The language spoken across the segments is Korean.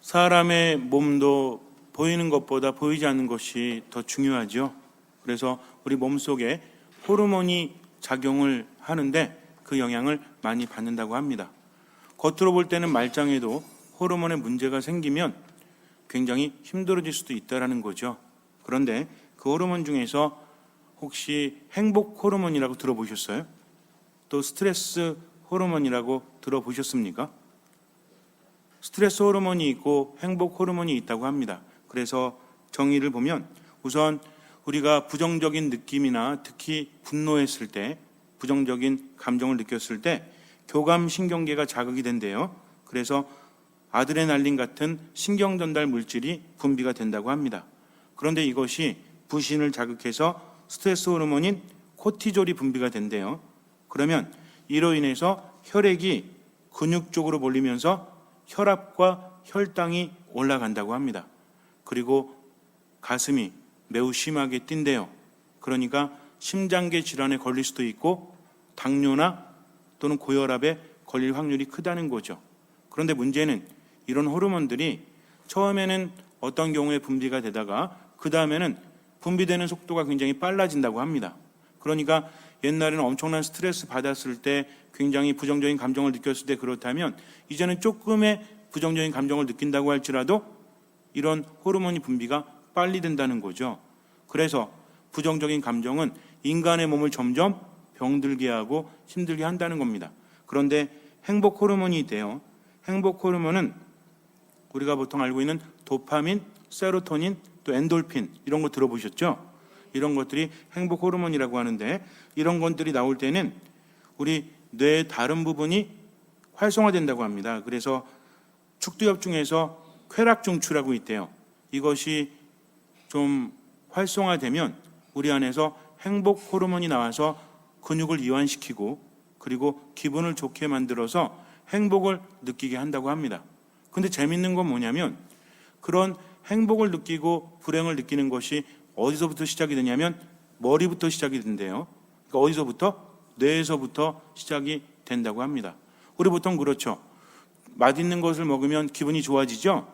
사람의 몸도 보이는 것보다 보이지 않는 것이 더 중요하죠. 그래서 우리 몸속에 호르몬이 작용을 하는데 그 영향을 많이 받는다고 합니다. 겉으로 볼 때는 말짱해도 호르몬에 문제가 생기면 굉장히 힘들어질 수도 있다는 거죠. 그런데 그 호르몬 중에서 혹시 행복 호르몬이라고 들어보셨어요? 또 스트레스 호르몬이라고 들어보셨습니까? 스트레스 호르몬이 있고 행복 호르몬이 있다고 합니다. 그래서 정의를 보면 우선 우리가 부정적인 느낌이나 특히 분노했을 때, 부정적인 감정을 느꼈을 때 교감신경계가 자극이 된대요. 그래서 아드레날린 같은 신경전달 물질이 분비가 된다고 합니다. 그런데 이것이 부신을 자극해서 스트레스 호르몬인 코티졸이 분비가 된대요. 그러면 이로 인해서 혈액이 근육 쪽으로 몰리면서 혈압과 혈당이 올라간다고 합니다. 그리고 가슴이 매우 심하게 뛴대요. 그러니까 심장계 질환에 걸릴 수도 있고 당뇨나 또는 고혈압에 걸릴 확률이 크다는 거죠. 그런데 문제는 이런 호르몬들이 처음에는 어떤 경우에 분비가 되다가 그 다음에는 분비되는 속도가 굉장히 빨라진다고 합니다. 그러니까 옛날에는 엄청난 스트레스 받았을 때 굉장히 부정적인 감정을 느꼈을 때 그렇다면 이제는 조금의 부정적인 감정을 느낀다고 할지라도 이런 호르몬이 분비가 빨리 된다는 거죠. 그래서 부정적인 감정은 인간의 몸을 점점 병들게 하고 힘들게 한다는 겁니다. 그런데 행복 호르몬이 있대요. 행복 호르몬은 우리가 보통 알고 있는 도파민, 세로토닌, 또 엔돌핀 이런 거 들어보셨죠? 이런 것들이 행복 호르몬이라고 하는데 이런 것들이 나올 때는 우리 뇌의 다른 부분이 활성화된다고 합니다. 그래서 축두엽 중에서 쾌락중추라고 있대요. 이것이 좀 활성화되면 우리 안에서 행복 호르몬이 나와서 근육을 이완시키고 그리고 기분을 좋게 만들어서 행복을 느끼게 한다고 합니다. 근데 재밌는 건 뭐냐면 그런 행복을 느끼고 불행을 느끼는 것이 어디서부터 시작이 되냐면 머리부터 시작이 된대요. 그러니까 어디서부터? 뇌에서부터 시작이 된다고 합니다. 우리 보통 그렇죠. 맛있는 것을 먹으면 기분이 좋아지죠?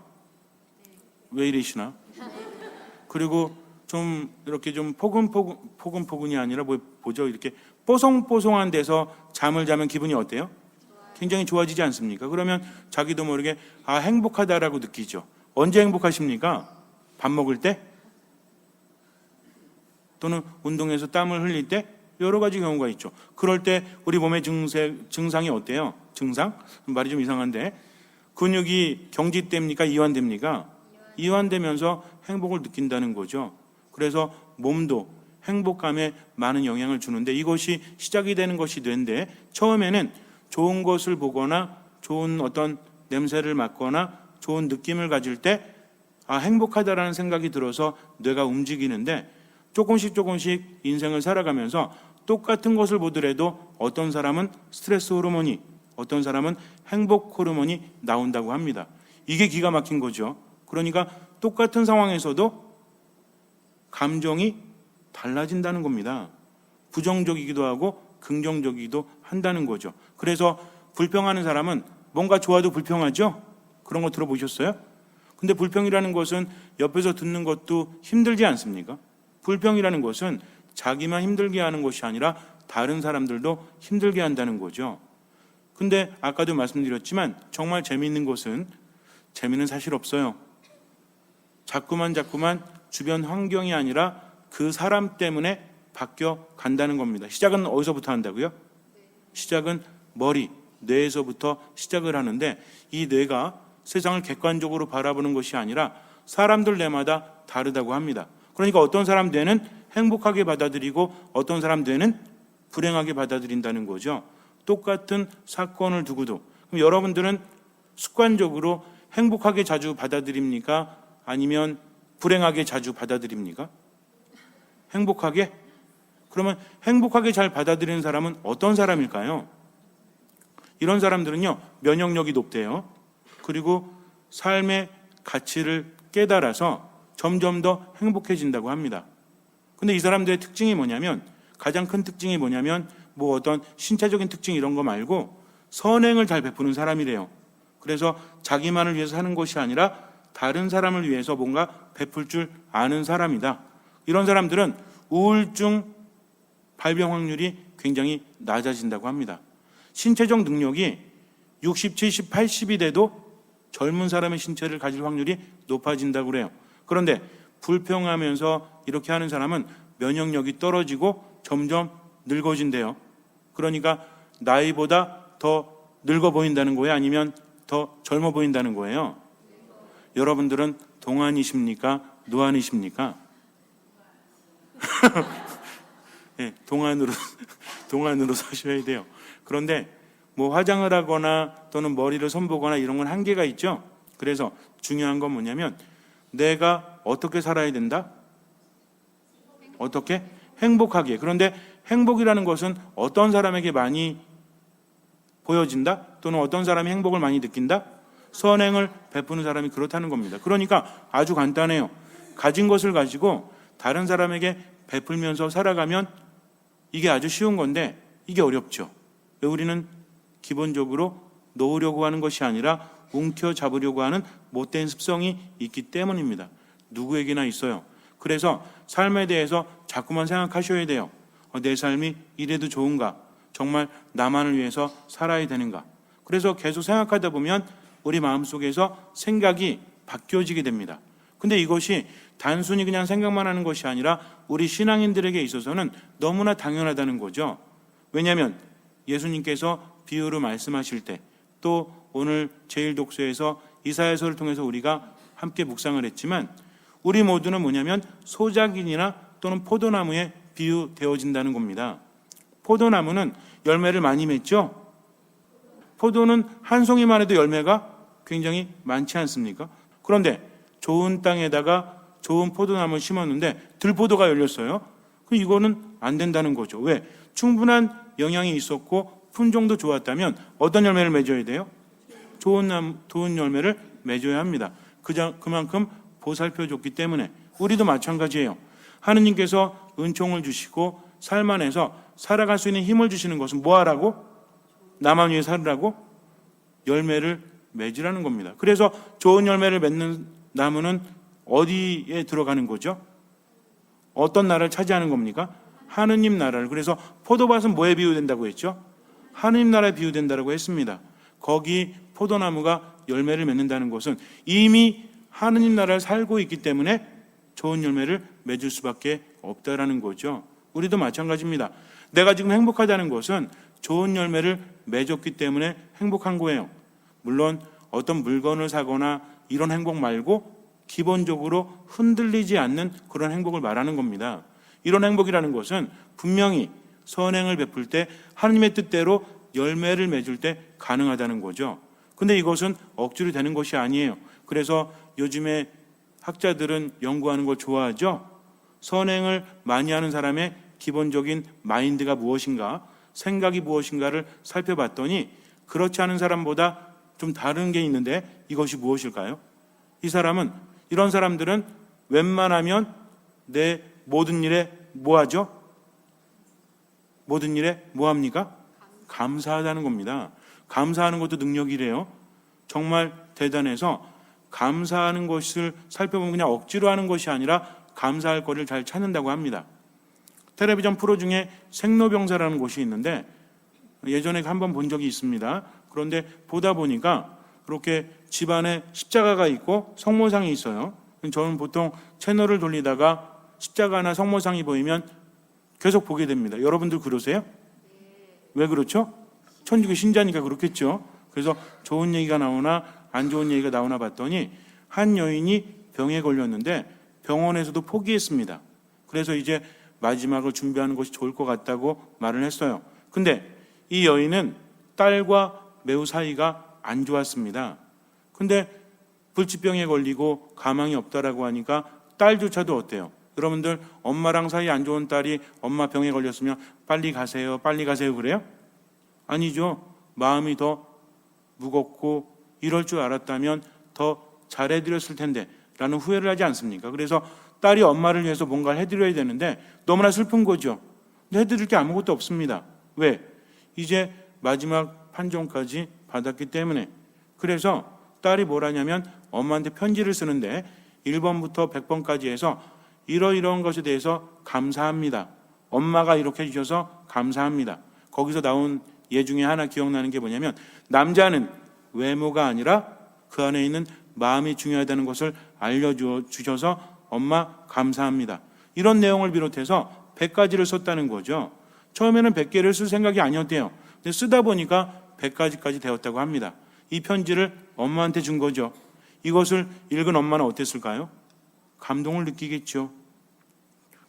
왜 이러시나? 그리고 좀 이렇게 좀 포근포근이 아니라 뭐죠? 이렇게 뽀송뽀송한 데서 잠을 자면 기분이 어때요? 굉장히 좋아지지 않습니까? 그러면 자기도 모르게 행복하다라고 느끼죠. 언제 행복하십니까? 밥 먹을 때? 또는 운동해서 땀을 흘릴 때? 여러 가지 경우가 있죠. 그럴 때 우리 몸의 증상이 어때요? 증상? 말이 좀 이상한데 근육이 경직됩니까? 이완됩니까? 이완되면서 행복을 느낀다는 거죠. 그래서 몸도 행복감에 많은 영향을 주는데 이것이 시작이 되는 것이 뇌인데 처음에는 좋은 것을 보거나 좋은 어떤 냄새를 맡거나 좋은 느낌을 가질 때 행복하다라는 생각이 들어서 뇌가 움직이는데 조금씩 인생을 살아가면서 똑같은 것을 보더라도 어떤 사람은 스트레스 호르몬이 어떤 사람은 행복 호르몬이 나온다고 합니다. 이게 기가 막힌 거죠. 그러니까 똑같은 상황에서도 감정이 달라진다는 겁니다. 부정적이기도 하고 긍정적이기도 한다는 거죠. 그래서 불평하는 사람은 뭔가 좋아도 불평하죠? 그런 거 들어보셨어요? 근데 불평이라는 것은 옆에서 듣는 것도 힘들지 않습니까? 불평이라는 것은 자기만 힘들게 하는 것이 아니라 다른 사람들도 힘들게 한다는 거죠. 근데 아까도 말씀드렸지만 정말 재미있는 것은 재미는 사실 없어요. 자꾸만 주변 환경이 아니라 그 사람 때문에 바뀌어 간다는 겁니다. 시작은 어디서부터 한다고요? 시작은 머리, 뇌에서부터 시작을 하는데 이 뇌가 세상을 객관적으로 바라보는 것이 아니라 사람들 뇌마다 다르다고 합니다. 그러니까 어떤 사람 뇌는 행복하게 받아들이고 어떤 사람 뇌는 불행하게 받아들인다는 거죠. 똑같은 사건을 두고도. 그럼 여러분들은 습관적으로 행복하게 자주 받아들입니까? 아니면 불행하게 자주 받아들입니까? 행복하게? 그러면 행복하게 잘 받아들이는 사람은 어떤 사람일까요? 이런 사람들은요, 면역력이 높대요. 그리고 삶의 가치를 깨달아서 점점 더 행복해진다고 합니다. 근데 이 사람들의 특징이 뭐냐면, 가장 큰 특징이 뭐냐면, 어떤 신체적인 특징 이런 거 말고 선행을 잘 베푸는 사람이래요. 그래서 자기만을 위해서 사는 것이 아니라 다른 사람을 위해서 뭔가 베풀 줄 아는 사람이다. 이런 사람들은 우울증 발병 확률이 굉장히 낮아진다고 합니다. 신체적 능력이 60, 70, 80이 돼도 젊은 사람의 신체를 가질 확률이 높아진다고 그래요. 그런데 불평하면서 이렇게 하는 사람은 면역력이 떨어지고 점점 늙어진대요. 그러니까 나이보다 더 늙어 보인다는 거예요? 아니면 더 젊어 보인다는 거예요? 여러분들은 동안이십니까? 노안이십니까? 네, 동안으로 사셔야 돼요. 그런데 뭐 화장을 하거나 또는 머리를 손보거나 이런 건 한계가 있죠. 그래서 중요한 건 뭐냐면 내가 어떻게 살아야 된다? 어떻게? 행복하게. 그런데 행복이라는 것은 어떤 사람에게 많이 보여진다? 또는 어떤 사람이 행복을 많이 느낀다? 선행을 베푸는 사람이 그렇다는 겁니다. 그러니까 아주 간단해요. 가진 것을 가지고 다른 사람에게 베풀면서 살아가면 이게 아주 쉬운 건데 이게 어렵죠. 우리는 기본적으로 놓으려고 하는 것이 아니라 움켜잡으려고 하는 못된 습성이 있기 때문입니다. 누구에게나 있어요. 그래서 삶에 대해서 자꾸만 생각하셔야 돼요. 내 삶이 이래도 좋은가? 정말 나만을 위해서 살아야 되는가? 그래서 계속 생각하다 보면 우리 마음속에서 생각이 바뀌어지게 됩니다. 근데 이것이 단순히 그냥 생각만 하는 것이 아니라 우리 신앙인들에게 있어서는 너무나 당연하다는 거죠. 왜냐하면 예수님께서 비유로 말씀하실 때, 또 오늘 제1독서에서 이사야서를 통해서 우리가 함께 묵상을 했지만 우리 모두는 뭐냐면 소작인이나 또는 포도나무에 비유되어진다는 겁니다. 포도나무는 열매를 많이 맺죠. 포도는 한 송이만 해도 열매가 굉장히 많지 않습니까? 그런데 좋은 땅에다가 좋은 포도나무를 심었는데 들포도가 열렸어요. 이거는 안 된다는 거죠. 왜? 충분한 영양이 있었고 품종도 좋았다면 어떤 열매를 맺어야 돼요? 좋은 열매를 맺어야 합니다. 그만큼 보살펴줬기 때문에 우리도 마찬가지예요. 하느님께서 은총을 주시고 삶 안에서 살아갈 수 있는 힘을 주시는 것은 뭐 하라고? 나만 위해 살으라고? 열매를 맺으라는 겁니다. 그래서 좋은 열매를 맺는 나무는 어디에 들어가는 거죠? 어떤 나라를 차지하는 겁니까? 하느님 나라를. 그래서 포도밭은 뭐에 비유된다고 했죠? 하느님 나라에 비유된다고 했습니다. 거기 포도나무가 열매를 맺는다는 것은 이미 하느님 나라를 살고 있기 때문에 좋은 열매를 맺을 수밖에 없다라는 거죠. 우리도 마찬가지입니다. 내가 지금 행복하다는 것은 좋은 열매를 맺었기 때문에 행복한 거예요. 물론 어떤 물건을 사거나 이런 행복 말고 기본적으로 흔들리지 않는 그런 행복을 말하는 겁니다. 이런 행복이라는 것은 분명히 선행을 베풀 때 하나님의 뜻대로 열매를 맺을 때 가능하다는 거죠. 근데 이것은 억지로 되는 것이 아니에요. 그래서 요즘에 학자들은 연구하는 걸 좋아하죠. 선행을 많이 하는 사람의 기본적인 마인드가 무엇인가, 생각이 무엇인가를 살펴봤더니 그렇지 않은 사람보다 좀 다른 게 있는데 이것이 무엇일까요? 이런 사람들은 웬만하면 내 모든 일에 뭐 하죠? 모든 일에 뭐 합니까? 감사하다는 겁니다. 감사하는 것도 능력이래요. 정말 대단해서 감사하는 것을 살펴보면 그냥 억지로 하는 것이 아니라 감사할 거리를 잘 찾는다고 합니다. 텔레비전 프로 중에 생로병사라는 곳이 있는데 예전에 한번 본 적이 있습니다. 그런데 보다 보니까 그렇게 집안에 십자가가 있고 성모상이 있어요. 저는 보통 채널을 돌리다가 십자가나 성모상이 보이면 계속 보게 됩니다. 여러분들 그러세요? 왜 그렇죠? 천주교 신자니까 그렇겠죠. 그래서 좋은 얘기가 나오나 안 좋은 얘기가 나오나 봤더니 한 여인이 병에 걸렸는데 병원에서도 포기했습니다. 그래서 이제 마지막을 준비하는 것이 좋을 것 같다고 말을 했어요. 근데 이 여인은 딸과 매우 사이가 안 좋았습니다. 근데 불치병에 걸리고 가망이 없다라고 하니까 딸조차도 어때요? 여러분들 엄마랑 사이 안 좋은 딸이 엄마 병에 걸렸으면 빨리 가세요 그래요? 아니죠. 마음이 더 무겁고 이럴 줄 알았다면 더 잘해드렸을 텐데 라는 후회를 하지 않습니까? 그래서 딸이 엄마를 위해서 뭔가를 해드려야 되는데 너무나 슬픈 거죠. 근데 해드릴 게 아무것도 없습니다. 왜? 이제 마지막 판정까지 받았기 때문에. 그래서 딸이 뭘 하냐면 엄마한테 편지를 쓰는데 1번부터 100번까지 해서 이러이러한 것에 대해서 감사합니다. 엄마가 이렇게 해주셔서 감사합니다. 거기서 나온 예 중에 하나 기억나는 게 뭐냐면 남자는 외모가 아니라 그 안에 있는 마음이 중요하다는 것을 알려주셔서 엄마 감사합니다. 이런 내용을 비롯해서 100가지를 썼다는 거죠. 처음에는 100개를 쓸 생각이 아니었대요. 근데 쓰다 보니까 100가지까지 되었다고 합니다. 이 편지를 엄마한테 준 거죠. 이것을 읽은 엄마는 어땠을까요? 감동을 느끼겠죠.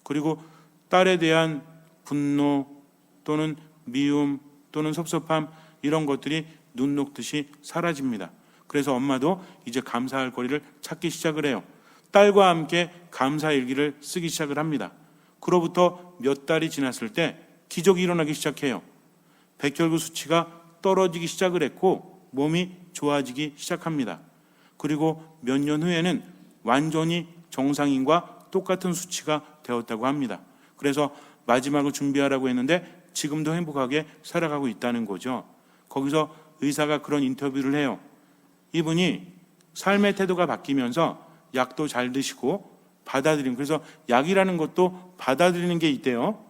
그리고 딸에 대한 분노 또는 미움 또는 섭섭함 이런 것들이 눈 녹듯이 사라집니다. 그래서 엄마도 이제 감사할 거리를 찾기 시작을 해요. 딸과 함께 감사일기를 쓰기 시작을 합니다. 그로부터 몇 달이 지났을 때 기적이 일어나기 시작해요. 백혈구 수치가 떨어지기 시작을 했고 몸이 좋아지기 시작합니다. 그리고 몇 년 후에는 완전히 정상인과 똑같은 수치가 되었다고 합니다. 그래서 마지막을 준비하라고 했는데 지금도 행복하게 살아가고 있다는 거죠. 거기서 의사가 그런 인터뷰를 해요. 이분이 삶의 태도가 바뀌면서 약도 잘 드시고 받아들이는, 그래서 약이라는 것도 받아들이는 게 있대요.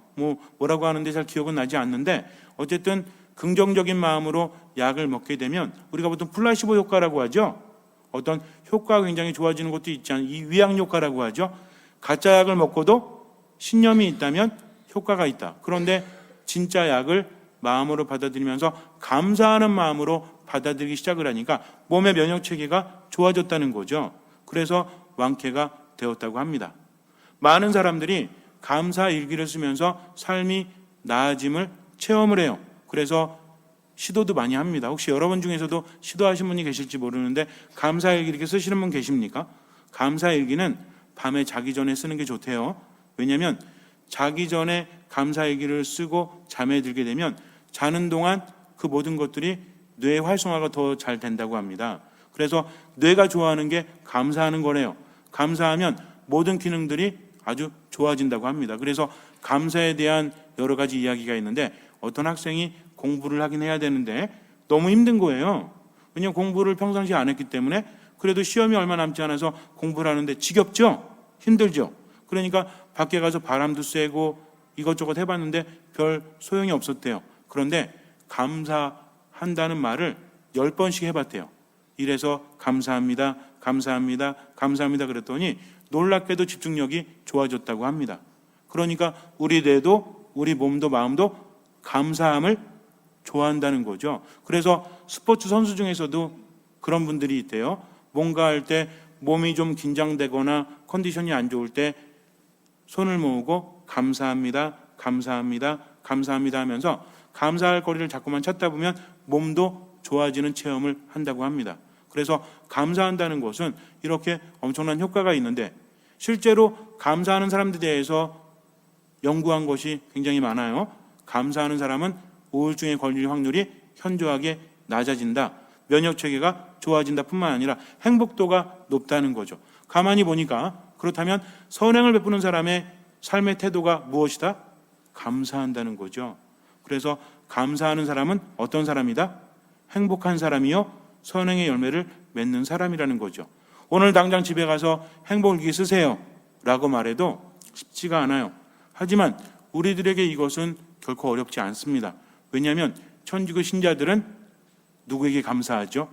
뭐라고 하는데 잘 기억은 나지 않는데 어쨌든 긍정적인 마음으로 약을 먹게 되면 우리가 보통 플라시보 효과라고 하죠. 어떤 효과가 굉장히 좋아지는 것도 있지 않아요. 이 위약 효과라고 하죠. 가짜 약을 먹고도 신념이 있다면 효과가 있다. 그런데 진짜 약을 마음으로 받아들이면서 감사하는 마음으로 받아들이기 시작을 하니까 몸의 면역 체계가 좋아졌다는 거죠. 그래서 완쾌가 되었다고 합니다. 많은 사람들이 감사 일기를 쓰면서 삶이 나아짐을 체험을 해요. 그래서 시도도 많이 합니다. 혹시 여러분 중에서도 시도하신 분이 계실지 모르는데 감사 일기 이렇게 쓰시는 분 계십니까? 감사 일기는 밤에 자기 전에 쓰는 게 좋대요. 왜냐하면 자기 전에 감사 일기를 쓰고 잠에 들게 되면 자는 동안 그 모든 것들이 뇌 활성화가 더 잘 된다고 합니다. 그래서 뇌가 좋아하는 게 감사하는 거래요. 감사하면 모든 기능들이 아주 좋아진다고 합니다. 그래서 감사에 대한 여러 가지 이야기가 있는데 어떤 학생이 공부를 하긴 해야 되는데 너무 힘든 거예요. 왜냐하면 공부를 평상시에 안 했기 때문에. 그래도 시험이 얼마 남지 않아서 공부를 하는데 지겹죠? 힘들죠? 그러니까 밖에 가서 바람도 쐬고 이것저것 해봤는데 별 소용이 없었대요. 그런데 감사한다는 말을 10번씩 해봤대요. 이래서 감사합니다, 감사합니다, 감사합니다 그랬더니 놀랍게도 집중력이 좋아졌다고 합니다. 그러니까 우리 뇌도 우리 몸도 마음도 감사함을 좋아한다는 거죠. 그래서 스포츠 선수 중에서도 그런 분들이 있대요. 뭔가 할 때 몸이 좀 긴장되거나 컨디션이 안 좋을 때 손을 모으고 감사합니다, 감사합니다, 감사합니다 하면서 감사할 거리를 자꾸만 찾다 보면 몸도 좋아지는 체험을 한다고 합니다. 그래서 감사한다는 것은 이렇게 엄청난 효과가 있는데 실제로 감사하는 사람들에 대해서 연구한 것이 굉장히 많아요. 감사하는 사람은 우울증에 걸릴 확률이 현저하게 낮아진다. 면역체계가 좋아진다 뿐만 아니라 행복도가 높다는 거죠. 가만히 보니까 그렇다면 선행을 베푸는 사람의 삶의 태도가 무엇이다? 감사한다는 거죠. 그래서 감사하는 사람은 어떤 사람이다? 행복한 사람이요 선행의 열매를 맺는 사람이라는 거죠. 오늘 당장 집에 가서 행복일기 쓰세요 라고 말해도 쉽지가 않아요. 하지만 우리들에게 이것은 결코 어렵지 않습니다. 왜냐하면 천주교 신자들은 누구에게 감사하죠?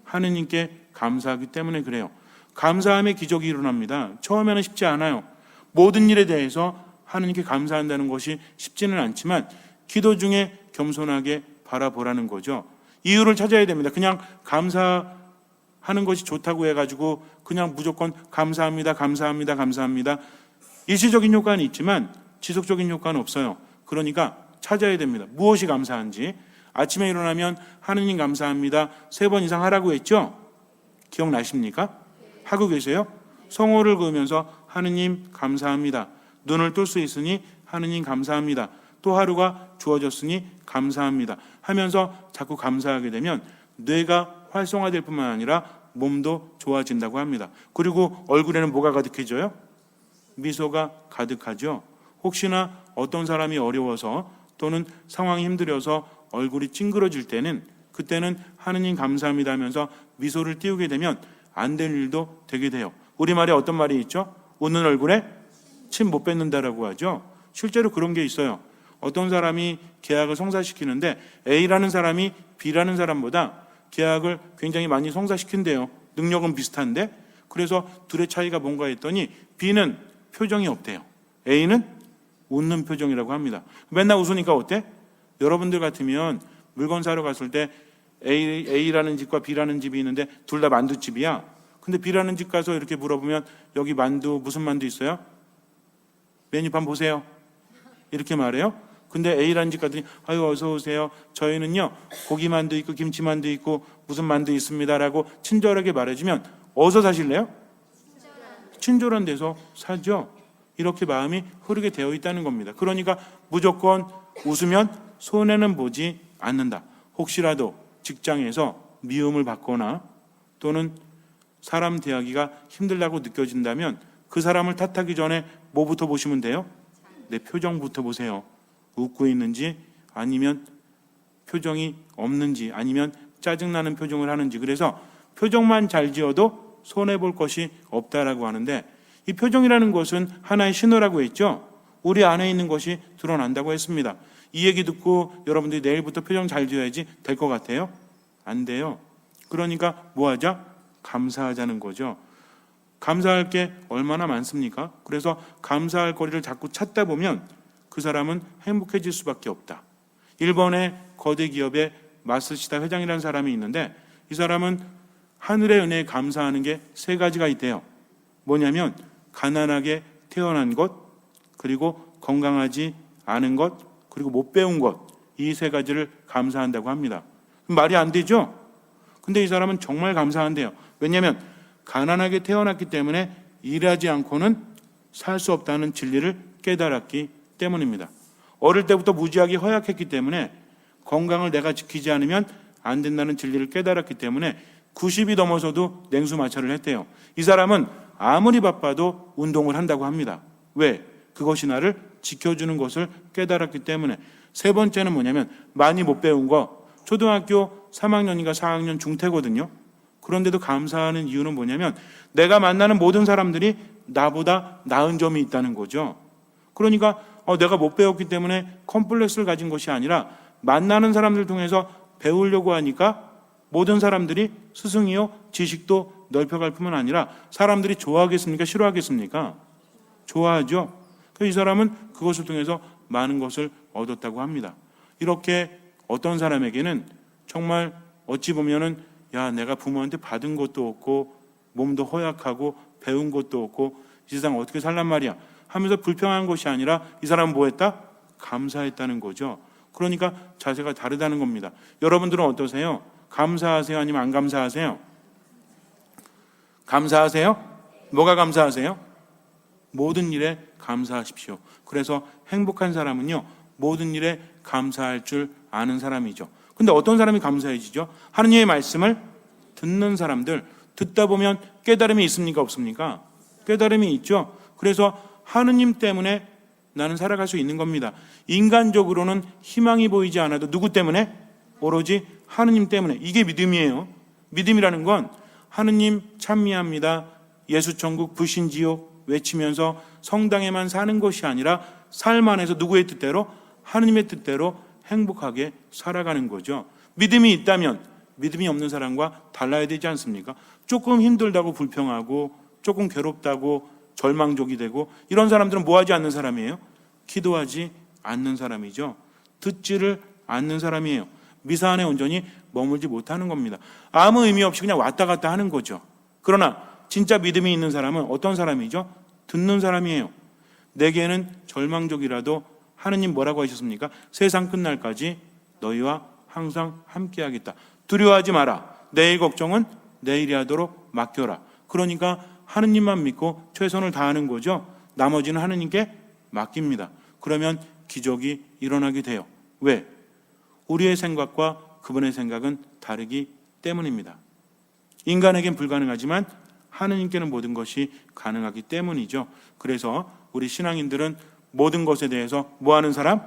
하느님께 감사하기 때문에 그래요. 감사함의 기적이 일어납니다. 처음에는 쉽지 않아요. 모든 일에 대해서 하느님께 감사한다는 것이 쉽지는 않지만 기도 중에 겸손하게 바라보라는 거죠. 이유를 찾아야 됩니다. 그냥 감사하는 것이 좋다고 해가지고 그냥 무조건 감사합니다, 감사합니다, 감사합니다. 일시적인 효과는 있지만 지속적인 효과는 없어요. 그러니까 찾아야 됩니다. 무엇이 감사한지. 아침에 일어나면 하느님 감사합니다 3번 이상 하라고 했죠? 기억나십니까? 하고 계세요? 성호를 그으면서 하느님 감사합니다. 눈을 뜰 수 있으니 하느님 감사합니다. 또 하루가 주어졌으니 감사합니다 하면서 자꾸 감사하게 되면 뇌가 활성화될 뿐만 아니라 몸도 좋아진다고 합니다. 그리고 얼굴에는 뭐가 가득해져요? 미소가 가득하죠. 혹시나 어떤 사람이 어려워서 또는 상황이 힘들어서 얼굴이 찡그러질 때는 그때는 하느님 감사합니다 하면서 미소를 띄우게 되면 안 될 일도 되게 돼요. 우리말에 어떤 말이 있죠? 웃는 얼굴에 침 못 뱉는다라고 하죠. 실제로 그런 게 있어요. 어떤 사람이 계약을 성사시키는데 A라는 사람이 B라는 사람보다 계약을 굉장히 많이 성사시킨대요. 능력은 비슷한데. 그래서 둘의 차이가 뭔가 했더니 B는 표정이 없대요. A는 웃는 표정이라고 합니다. 맨날 웃으니까 어때? 여러분들 같으면 물건 사러 갔을 때 A라는 집과 B라는 집이 있는데 둘 다 만두집이야. 근데 B라는 집 가서 이렇게 물어보면 여기 만두 무슨 만두 있어요? 메뉴판 보세요. 이렇게 말해요. 근데 A라는 집 갔더니 아유 어서 오세요. 저희는요 고기만두 있고 김치만두 있고 무슨 만두 있습니다라고 친절하게 말해주면 어디서 사실래요? 친절한 데서 사죠. 이렇게 마음이 흐르게 되어 있다는 겁니다. 그러니까 무조건 웃으면 손해는 보지 않는다. 혹시라도 직장에서 미움을 받거나 또는 사람 대하기가 힘들다고 느껴진다면 그 사람을 탓하기 전에 뭐부터 보시면 돼요? 내 표정부터 보세요. 웃고 있는지 아니면 표정이 없는지 아니면 짜증나는 표정을 하는지. 그래서 표정만 잘 지어도 손해볼 것이 없다라고 하는데 이 표정이라는 것은 하나의 신호라고 했죠. 우리 안에 있는 것이 드러난다고 했습니다. 이 얘기 듣고 여러분들이 내일부터 표정 잘 지어야지 될 것 같아요? 안 돼요. 그러니까 뭐 하자? 감사하자는 거죠. 감사할 게 얼마나 많습니까? 그래서 감사할 거리를 자꾸 찾다 보면 그 사람은 행복해질 수밖에 없다. 일본의 거대 기업의 마스시다 회장이라는 사람이 있는데 이 사람은 하늘의 은혜에 감사하는 게 세 가지가 있대요. 뭐냐면 가난하게 태어난 것, 그리고 건강하지 않은 것, 그리고 못 배운 것, 이 세 가지를 감사한다고 합니다. 말이 안 되죠? 근데 이 사람은 정말 감사한대요. 왜냐하면 가난하게 태어났기 때문에 일하지 않고는 살 수 없다는 진리를 깨달았기 때문입니다. 어릴 때부터 무지하게 허약했기 때문에 건강을 내가 지키지 않으면 안 된다는 진리를 깨달았기 때문에 90이 넘어서도 냉수 마찰을 했대요. 이 사람은 아무리 바빠도 운동을 한다고 합니다. 왜? 그것이 나를 지켜주는 것을 깨달았기 때문에. 세 번째는 뭐냐면 많이 못 배운 거. 초등학교 3학년인가 4학년 중퇴거든요. 그런데도 감사하는 이유는 뭐냐면 내가 만나는 모든 사람들이 나보다 나은 점이 있다는 거죠. 그러니까 내가 못 배웠기 때문에 컴플렉스를 가진 것이 아니라 만나는 사람들 통해서 배우려고 하니까 모든 사람들이 스승이요 지식도 넓혀갈 뿐만 아니라 사람들이 좋아하겠습니까? 싫어하겠습니까? 좋아하죠. 이 사람은 그것을 통해서 많은 것을 얻었다고 합니다. 이렇게 어떤 사람에게는 정말 어찌 보면은 야 내가 부모한테 받은 것도 없고 몸도 허약하고 배운 것도 없고 이 세상 어떻게 살란 말이야 하면서 불평한 것이 아니라 이 사람은 뭐 했다? 감사했다는 거죠. 그러니까 자세가 다르다는 겁니다. 여러분들은 어떠세요? 감사하세요? 아니면 안 감사하세요? 감사하세요? 뭐가 감사하세요? 모든 일에 감사하십시오. 그래서 행복한 사람은요 모든 일에 감사할 줄 아는 사람이죠. 근데 어떤 사람이 감사해지죠? 하느님의 말씀을 듣는 사람들, 듣다 보면 깨달음이 있습니까? 없습니까? 깨달음이 있죠. 그래서 하느님 때문에 나는 살아갈 수 있는 겁니다. 인간적으로는 희망이 보이지 않아도 누구 때문에? 오로지 하느님 때문에. 이게 믿음이에요. 믿음이라는 건 하느님 찬미합니다, 예수 천국 불신지옥 외치면서 성당에만 사는 것이 아니라 삶 안에서 누구의 뜻대로? 하느님의 뜻대로 행복하게 살아가는 거죠. 믿음이 있다면 믿음이 없는 사람과 달라야 되지 않습니까? 조금 힘들다고 불평하고 조금 괴롭다고 절망적이 되고 이런 사람들은 뭐 하지 않는 사람이에요? 기도하지 않는 사람이죠. 듣지를 않는 사람이에요. 미사 안에 온전히 머물지 못하는 겁니다. 아무 의미 없이 그냥 왔다 갔다 하는 거죠. 그러나 진짜 믿음이 있는 사람은 어떤 사람이죠? 듣는 사람이에요. 내게는 절망적이라도 하느님 뭐라고 하셨습니까? 세상 끝날까지 너희와 항상 함께하겠다. 두려워하지 마라. 내일 걱정은 내일이 하도록 맡겨라. 그러니까 하느님만 믿고 최선을 다하는 거죠. 나머지는 하느님께 맡깁니다. 그러면 기적이 일어나게 돼요. 왜? 우리의 생각과 그분의 생각은 다르기 때문입니다. 인간에겐 불가능하지만 하느님께는 모든 것이 가능하기 때문이죠. 그래서 우리 신앙인들은 모든 것에 대해서 뭐 하는 사람?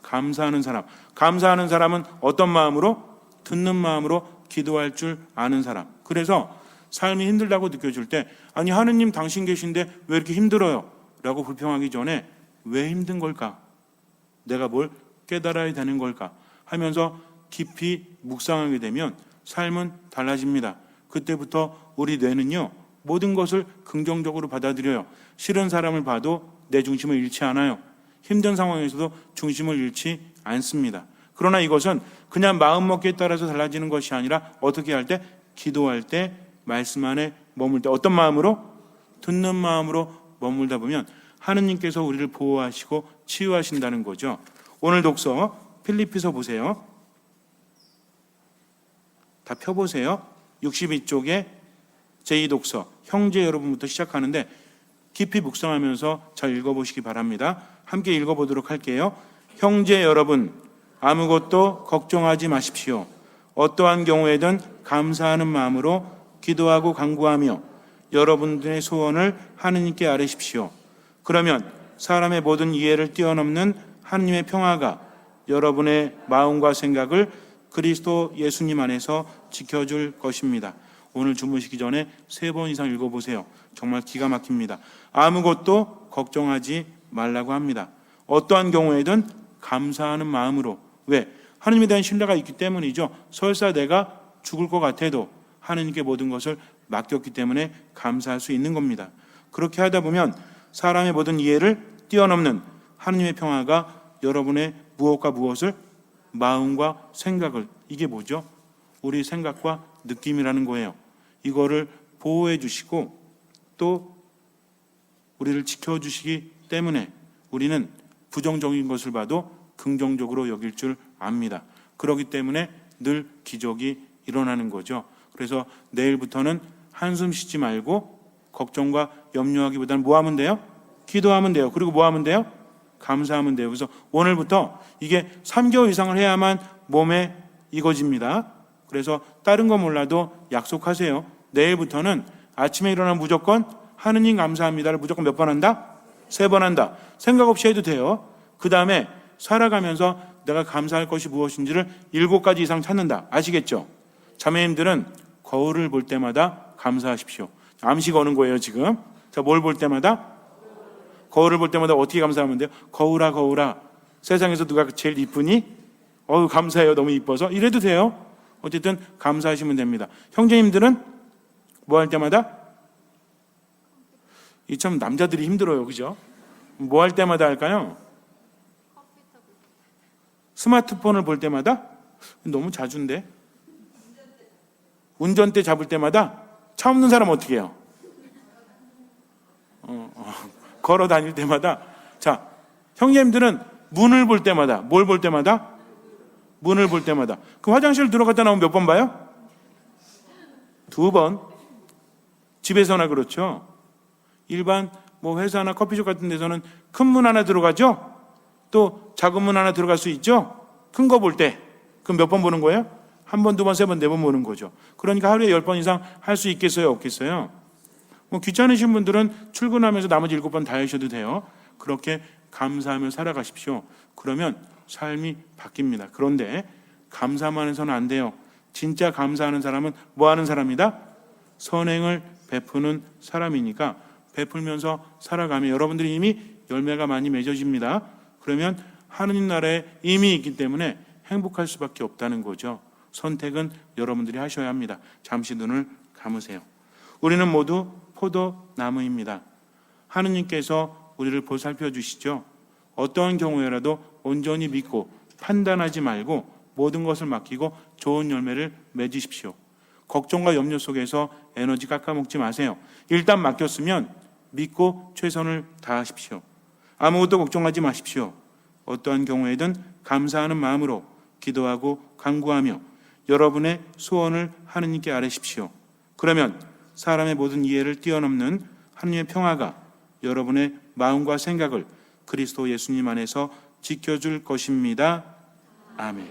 감사하는 사람. 감사하는 사람은 어떤 마음으로? 듣는 마음으로 기도할 줄 아는 사람. 그래서 삶이 힘들다고 느껴질 때 아니 하느님 당신 계신데 왜 이렇게 힘들어요? 라고 불평하기 전에 왜 힘든 걸까? 내가 뭘 깨달아야 되는 걸까? 하면서 깊이 묵상하게 되면 삶은 달라집니다. 그때부터 우리 뇌는요 모든 것을 긍정적으로 받아들여요. 싫은 사람을 봐도 내 중심을 잃지 않아요. 힘든 상황에서도 중심을 잃지 않습니다. 그러나 이것은 그냥 마음먹기에 따라서 달라지는 것이 아니라 어떻게 할 때? 기도할 때, 말씀 안에 머물 때 어떤 마음으로? 듣는 마음으로 머물다 보면 하느님께서 우리를 보호하시고 치유하신다는 거죠. 오늘 독서 필리피서 보세요. 다 펴보세요. 62쪽에 제2독서 형제 여러분부터 시작하는데 깊이 묵상하면서 잘 읽어보시기 바랍니다. 함께 읽어보도록 할게요. 형제 여러분, 아무것도 걱정하지 마십시오. 어떠한 경우에든 감사하는 마음으로 기도하고 간구하며 여러분들의 소원을 하느님께 아뢰십시오. 그러면 사람의 모든 이해를 뛰어넘는 하느님의 평화가 여러분의 마음과 생각을 그리스도 예수님 안에서 지켜줄 것입니다. 오늘 주무시기 전에 3번 이상 읽어보세요. 정말 기가 막힙니다. 아무것도 걱정하지 말라고 합니다. 어떠한 경우에든 감사하는 마음으로. 왜? 하느님에 대한 신뢰가 있기 때문이죠. 설사 내가 죽을 것 같아도 하느님께 모든 것을 맡겼기 때문에 감사할 수 있는 겁니다. 그렇게 하다 보면 사람의 모든 이해를 뛰어넘는 하느님의 평화가 여러분의 무엇과 무엇을? 마음과 생각을. 이게 뭐죠? 우리 생각과 느낌이라는 거예요. 이거를 보호해 주시고 또 우리를 지켜주시기 때문에 우리는 부정적인 것을 봐도 긍정적으로 여길 줄 압니다. 그렇기 때문에 늘 기적이 일어나는 거죠. 그래서 내일부터는 한숨 쉬지 말고 걱정과 염려하기보다는 뭐 하면 돼요? 기도하면 돼요. 그리고 뭐 하면 돼요? 감사하면 돼요. 그래서 오늘부터 이게 3개월 이상을 해야만 몸에 익어집니다. 그래서 다른 거 몰라도 약속하세요. 내일부터는 아침에 일어나면 무조건 하느님 감사합니다를 무조건 몇 번 한다? 3번 한다. 생각 없이 해도 돼요. 그 다음에 살아가면서 내가 감사할 것이 무엇인지를 7가지 이상 찾는다. 아시겠죠? 자매님들은 거울을 볼 때마다 감사하십시오. 암시 거는 거예요 지금. 자, 뭘 볼 때마다? 거울을 볼 때마다 어떻게 감사하면 돼요? 거울아 거울아, 세상에서 누가 제일 이쁘니? 감사해요, 너무 이뻐서. 이래도 돼요. 어쨌든 감사하시면 됩니다. 형제님들은 뭐 할 때마다? 이 참 남자들이 힘들어요, 그죠? 뭐 할 때마다 할까요? 스마트폰을 볼 때마다? 너무 자주인데. 운전대 잡을 때마다? 차 없는 사람 어떻게 해요? 걸어 다닐 때마다. 자, 형제님들은 문을 볼 때마다. 뭘 볼 때마다? 문을 볼 때마다. 그 화장실 들어갔다 나오면 몇 번 봐요? 2번. 집에서나 그렇죠. 일반 뭐 회사나 커피숍 같은 데서는 큰 문 하나 들어가죠. 또 작은 문 하나 들어갈 수 있죠. 큰 거 볼 때. 그럼 몇 번 보는 거예요? 1번, 2번, 3번, 4번 보는 거죠. 그러니까 하루에 10번 이상 할 수 있겠어요, 없겠어요? 뭐 귀찮으신 분들은 출근하면서 나머지 7번 다 하셔도 돼요. 그렇게 감사하며 살아가십시오. 그러면 삶이 바뀝니다. 그런데 감사만 해서는 안 돼요. 진짜 감사하는 사람은 뭐 하는 사람이다? 선행을 베푸는 사람이니까 베풀면서 살아가면 여러분들이 이미 열매가 많이 맺어집니다. 그러면 하느님 나라에 이미 있기 때문에 행복할 수밖에 없다는 거죠. 선택은 여러분들이 하셔야 합니다. 잠시 눈을 감으세요. 우리는 모두 포도나무입니다. 하느님께서 우리를 보살펴 주시죠. 어떠한 경우에라도 온전히 믿고 판단하지 말고 모든 것을 맡기고 좋은 열매를 맺으십시오. 걱정과 염려 속에서 에너지 깎아먹지 마세요. 일단 맡겼으면 믿고 최선을 다하십시오. 아무것도 걱정하지 마십시오. 어떠한 경우에든 감사하는 마음으로 기도하고 간구하며 여러분의 소원을 하느님께 아뢰십시오. 그러면 사람의 모든 이해를 뛰어넘는 하느님의 평화가 여러분의 마음과 생각을 그리스도 예수님 안에서 지켜줄 것입니다. 아멘.